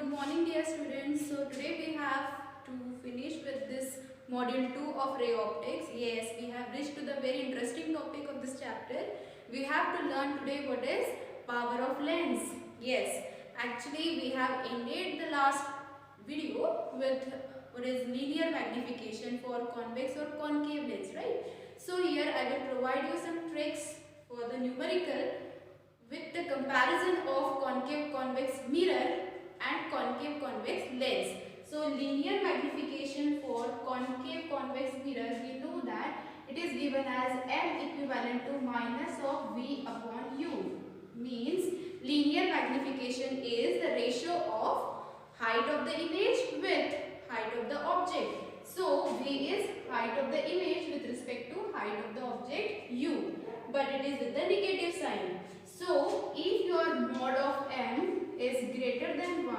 good morning dear students. So today we have to finish with this module 2 of ray optics. Yes, we have reached to the very interesting topic of this chapter. We have to learn today what is power of lens. Yes, actually we have ended the last video with what is linear magnification for convex or concave lens, right? So here I will provide you some tricks for the numerical with the comparison of concave convex mirror and concave convex lens. So linear magnification for concave convex mirror, we know that it is given as m equivalent to minus of v upon u. Means linear magnification is the ratio of height of the image with height of the object. So v is height of the image with respect to height of the object u, but it is with the negative sign. So if your mod of m is greater than 1,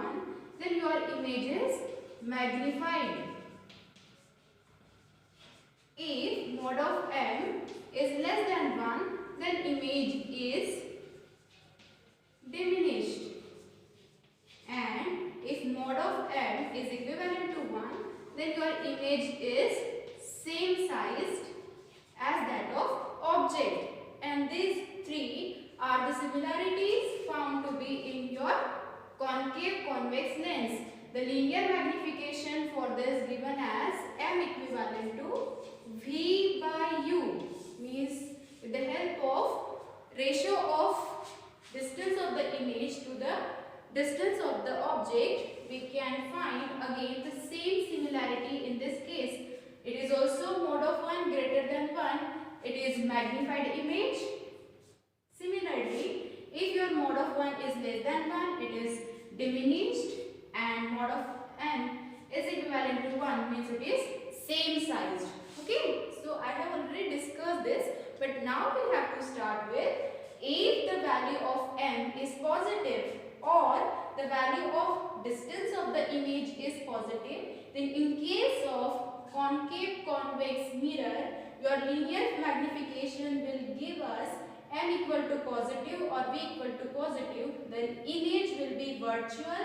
then your image is magnified. If mod of m is less than 1, then image is diminished. And if mod of m is equivalent to 1, then your image is same sized as that of object. And these three are the similarities found to be in your concave convex lens. The linear magnification for this given as m equivalent to v by u, means with the help of ratio of distance of the image to the distance of the object, we can find again the same similarity in this case. It is also mod of 1 greater than 1, it is magnified image. Similarly, if your mod of 1 is less than 1, it is diminished, and mod of n is equivalent to 1, means it is same sized. Okay, so I have already discussed this, but now we have to start with if the value of m is positive or the value of distance of the image is positive, then in case of concave convex mirror, your linear magnification will give us m equal to positive or v equal to positive, then image will be virtual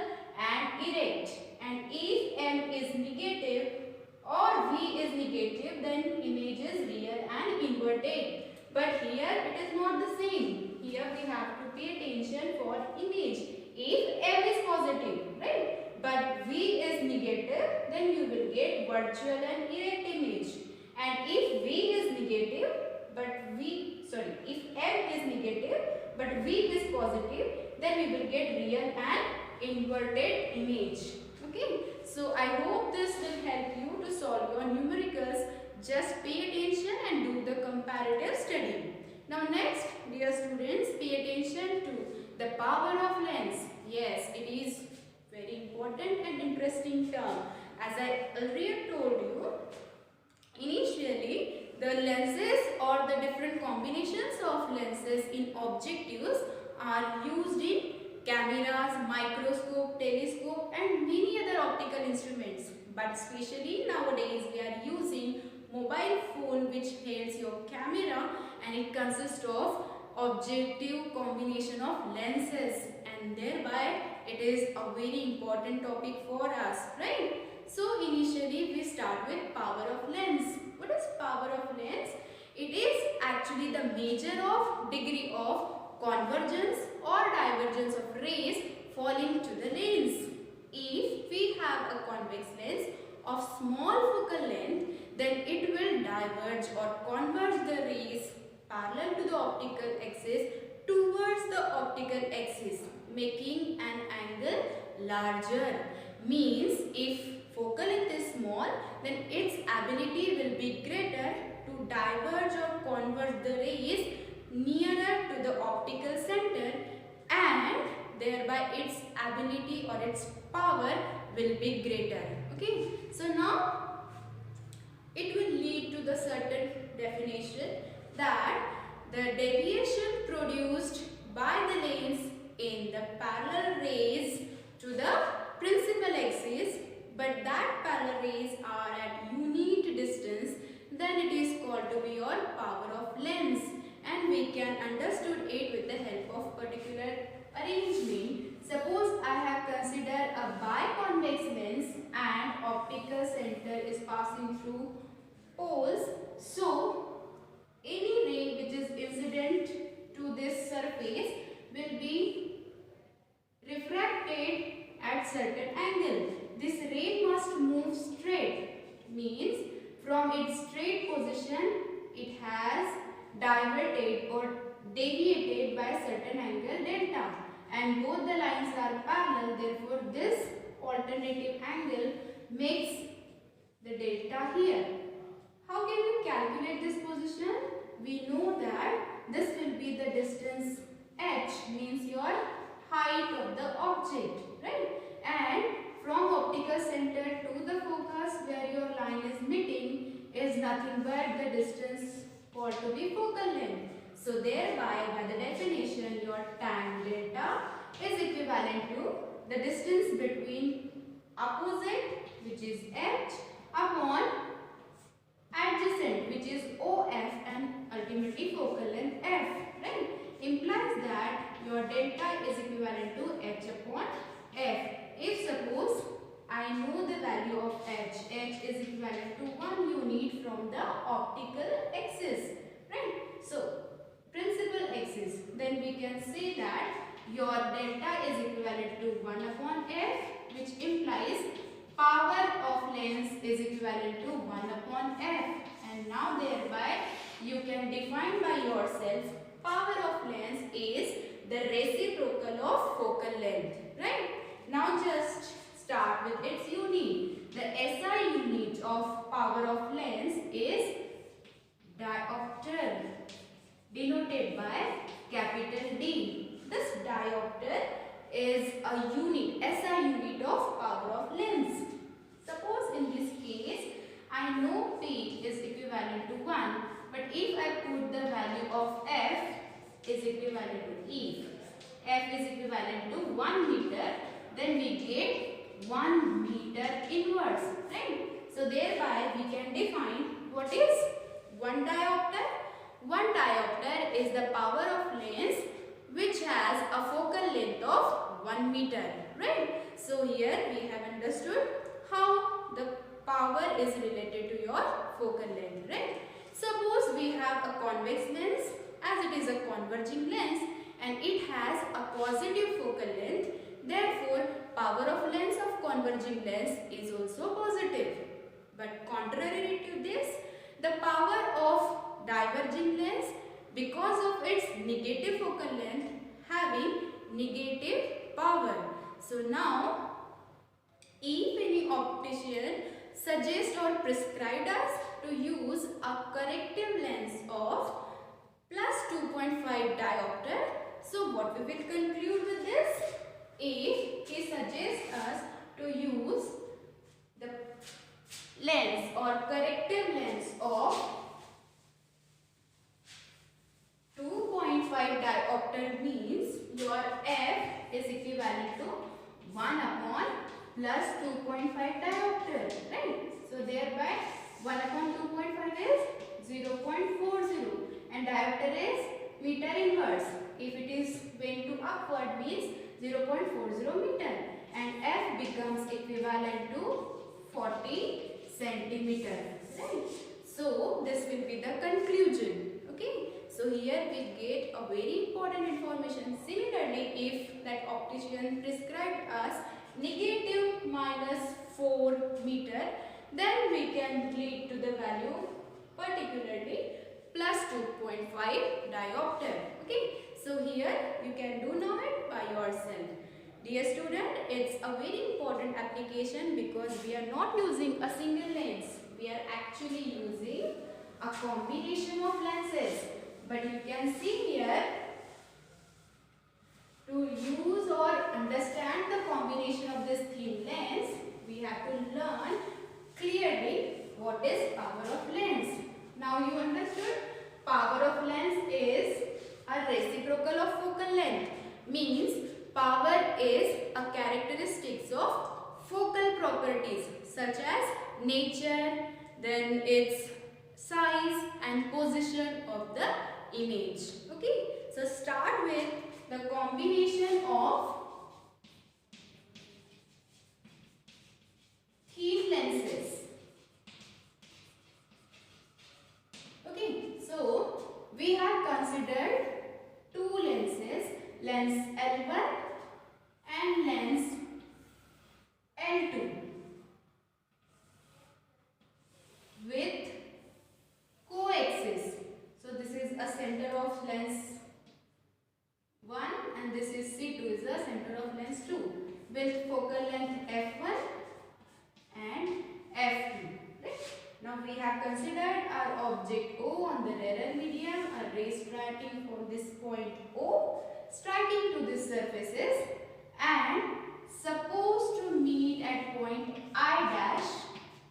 and erect. And if m is negative or v is negative, then image is real and inverted. But here it is not the same. Here we have to pay attention for image. If m is positive, right, but v is negative, then you will get virtual and erect image. And if v is negative, if m is negative but v is positive, then we will get real and inverted image. Okay, so I hope this will help you to solve your numericals. Just pay attention and do the comparative study. Now next, dear students, pay attention to the power of lens. Yes, it is very important and interesting term. As I earlier told you, initially the lenses or the different combinations of lenses in objectives are used in cameras, microscope, telescope and many other optical instruments. But especially nowadays we are using mobile phone which holds your camera, and it consists of objective combination of lenses, and thereby it is a very important topic for us, right? So initially we start with power of lens. What is power of lens? It is actually the measure of degree of convergence or divergence of rays falling to the lens. If we have a convex lens of small focal length, then it will diverge or converge the rays parallel to the optical axis towards the optical axis, making an angle larger. Means if focal length is small, then its ability will be greater to diverge or converge the rays nearer to the optical center, and thereby its ability or its power will be greater. Okay, so now it will lead to the certain definition that the deviation produced by the lens in the parallel rays to the principal axis, but that parallel rays are at unit distance, then it is called to be your power of lens, and we can understood it with the help of particular arrangement. Suppose I have considered a certain angle. This ray must move straight, means from its straight position it has diverted or deviated by certain angle delta, and both the lines are parallel. Therefore this alternative angle makes the delta here. How can we calculate this position? We know that this will be the distance h, means your height of the object, right? And from optical center to the focus where your line is meeting is nothing but the distance called to be focal length. So thereby, by the definition, your tan delta is equivalent to the distance between opposite, which is h, upon adjacent, which is OF, and ultimately focal length f, right? Implies that your delta is equivalent to h upon f. If suppose I know the value of h is equivalent to 1 unit from the optical axis, right? So principal axis, then we can say that your delta is equivalent to 1 upon f, which implies power of lens is equivalent to 1 upon f. And now thereby you can define by yourself power of lens is the reciprocal of focal length, right? Now just start with its unit. The SI unit of power of lens is diopter, denoted by capital D. This diopter is a unit, SI unit of power of lens. Suppose in this case, I know P is equivalent to 1, but if I put the value of F is equivalent to E, F is equivalent to 1 meter, then we get 1 meter inverse, right? So thereby we can define what is 1 diopter. 1 diopter is the power of lens which has a focal length of 1 meter, right? So here we have understood how the power is related to your focal length, right? Suppose we have a convex lens, as it is a converging lens and it has a positive focal length, therefore power of lens of converging lens is also positive. But contrary to this, the power of diverging lens, because of its negative focal length, having negative power. So now if any optician suggests or prescribed us to use a corrective lens of plus 2.5 diopter, so what we will conclude with this? If he suggests us to use the lens or corrective lens of 2.5 diopter, means your F is equivalent to 1 upon plus 2.5 diopter, right? So thereby 1 upon 2.5 is 0.40 and diopter is meter inverse. If it is going to upward, means 0.40 meter, and F becomes equivalent to 40 centimeter, right? So this will be the conclusion, okay? So here we get a very important information. Similarly, if that optician prescribed us negative minus 4 meter, then we can lead to the value particularly plus 2.5 diopter, okay? So here you can do now it by yourself. Dear student, it's a very important application because we are not using a single lens. We are actually using a combination of lenses. But you can see here, to use or understand the combination of this thin lens, we have to learn clearly what is power of lens. Now you understood, power of lens is a reciprocal of focal length, means power is a characteristics of focal properties such as nature, then its size and position of the image, okay? So start with the combination of thin lenses. Okay, so we have considered two lenses, lens L1 and lens L2 with co-axis. So this is a center of lens 1 and this is C2 is the center of lens 2 with focal length f1 and f2. Right? Now we have considered our object O on the rarer medium, a ray striking from this point O, striking to these surfaces and supposed to meet at point I dash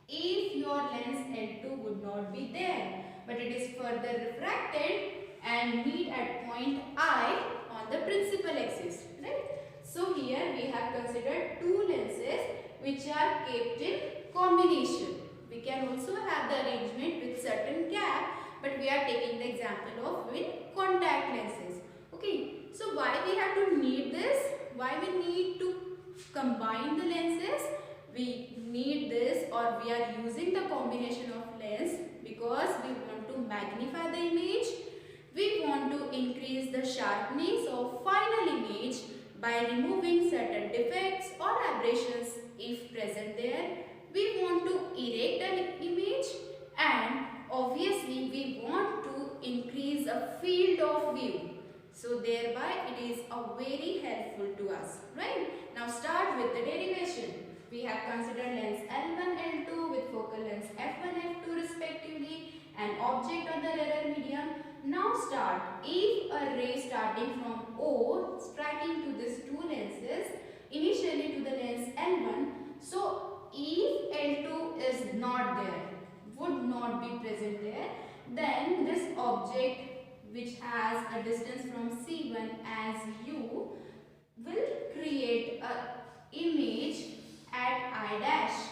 if your lens L2 would not be there, but it is further refracted and meet at point I on the principal axis, right? So here we have considered two lenses which are kept in combination. We can also have the arrangement with certain gap, but we are taking the example of with contact lenses. Okay, so why we have to need this? Why we need to combine the lenses? We need this, or we are using the combination of lens because we want to magnify the image. We want to increase the sharpness of final image by removing certain defects or aberrations if present there. We want to erect an image and obviously we want to increase a field of view. So thereby it is a very helpful to us, right? Now start with the derivation. We have considered lens L1, L2 with focal lengths f1, f2 respectively, an object on the rarer medium. Now start, if a ray starting from O striking to these two lenses, initially to the lens L1, so if L2 is not there, would not be present there, then this object which has a distance from C1 as U will create a image at I dash.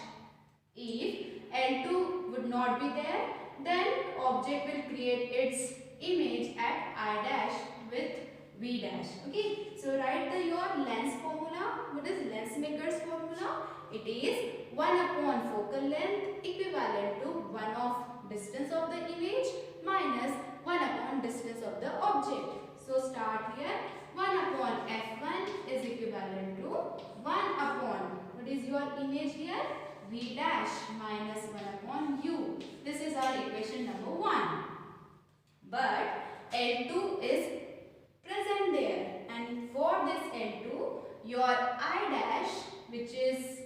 If L2 would not be there, then object will create its image at I dash with V dash. Okay, so write your lens formula. What is lens maker's formula? It is 1 upon focal length equivalent to 1 of distance of the image minus 1 upon distance of the object. So start here. 1 upon f1 is equivalent to 1 upon, what is your image here? V dash minus 1 upon U. This is our equation number 1. But L2 is present there, and for this L2, your I dash, which is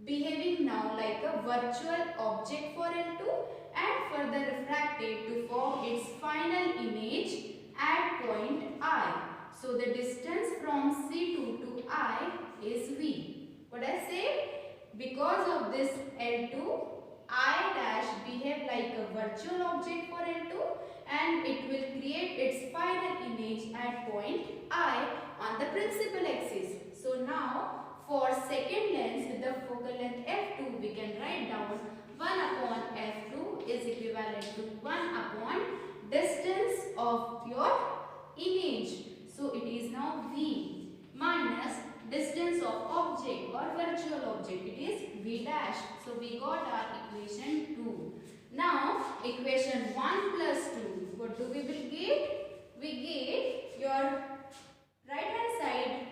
behaving now like a virtual object for L2 and further refracted to form its final image at point I. So the distance from C2 to I is V. What I say? Because of this L2, I dash behave like a virtual object for L2 and it will create its final image at point I on the principal axis. So now for second lens with the focal length f2, we can write down 1 upon f2 is equivalent to 1 upon distance of your image. So it is now V minus distance of object or virtual object. It is V dash. So we got our equation 2. Now equation 1 plus 2. What do we will get? We get your right hand side.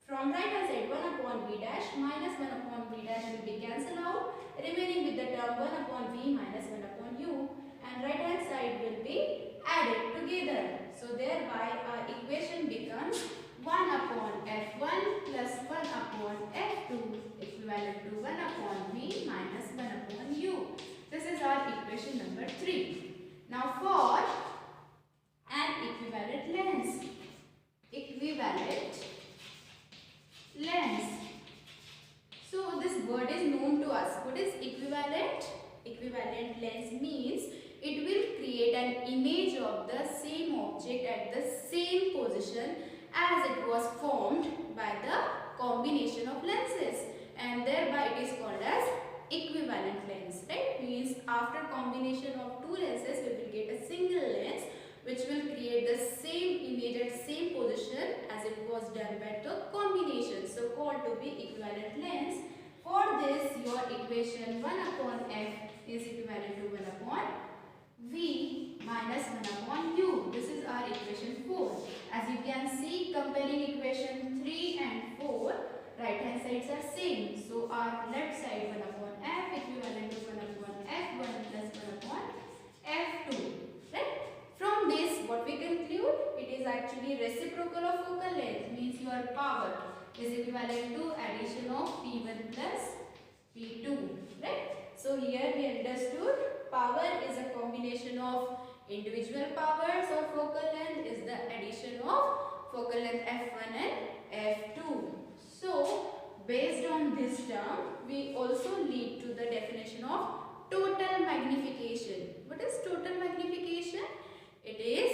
From right hand side 1 upon V dash minus 1 upon V dash will be cancelled out, remaining with the term 1 upon V minus 1 upon U, and right hand side will be added together. So thereby our equation becomes 1 upon F1 plus 1 upon F2 equivalent to 1 upon V minus 1 upon U. This is our equation number 3. Now for an equivalent lens. Equivalent lens. So this word is known to us. What is equivalent? Equivalent lens means it will create an image of the same object at the same position as it was formed by the combination of lenses, and thereby it is called as equivalent lens, right? Means after combination of two lenses we will get a single lens which will create the same image at same position as it was done by the combination, so called to be equivalent lens. For this your equation 1 upon F is equivalent to 1 upon V minus 1 upon U. This is our equation 4. As you can see, comparing equation 3 and 4, right hand sides are same. our left side 1 upon f equivalent to 1 upon f1 plus 1 upon f2. Right? From this, what we conclude? It is actually reciprocal of focal length, means your power is equivalent to addition of P1 plus P2. Right? So here we understood power is a combination of individual powers of focal length is the addition of focal length f1 and f2. So based on this term, we also lead to the definition of total magnification. What is total magnification? It is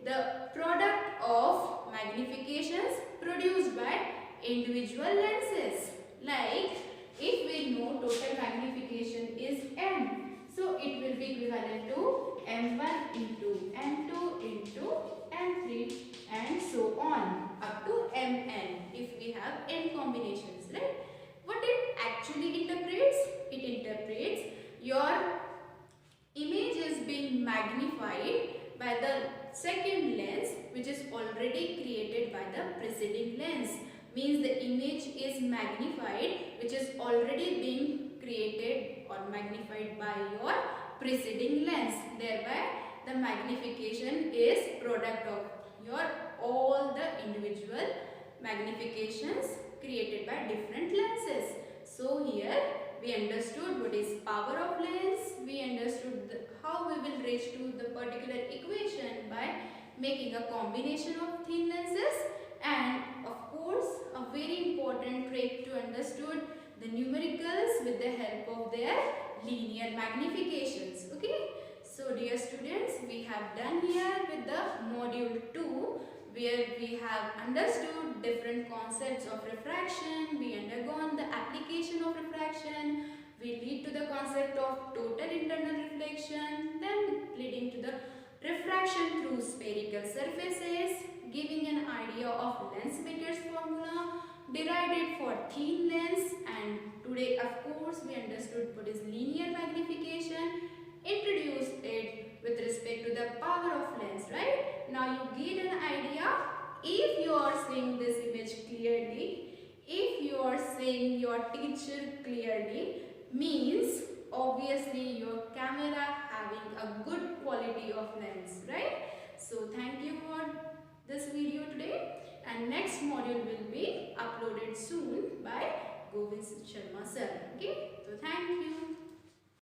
the product of magnifications produced by individual lenses. Like if we know total magnification is m, so it will be equivalent to m1 into m2 into m3 and so on up to mn if we have n combinations, right? What it actually interprets? It interprets your image is being magnified by the second lens which is already created by the preceding lens. Means the image is magnified which is already being created or magnified by your preceding lens. Thereby the magnification is product of your all the individual magnifications created by different lenses. So here we understood what is power of lens. We understood how we will reach to the particular equation by making a combination of thin lenses, and of course a very important trick to understood the numericals with the help of their linear magnifications. Okay, so dear students, we have done here with the module 2 where we have understood different concepts of refraction, we undergone the application of refraction, we lead to the concept of total internal reflection, then leading to the refraction through spherical surfaces, giving an idea of Lense-Better's formula, derived it for thin lens, and today of course we understood what is linear magnification, introduced it with respect to the power of lens, right? Now you get an idea if you are seeing this image clearly, if you are seeing your teacher clearly, means obviously your camera having a good quality of lens, right? So thank you for this video today, and next module will be uploaded soon by Govind Sharma sir. Okay.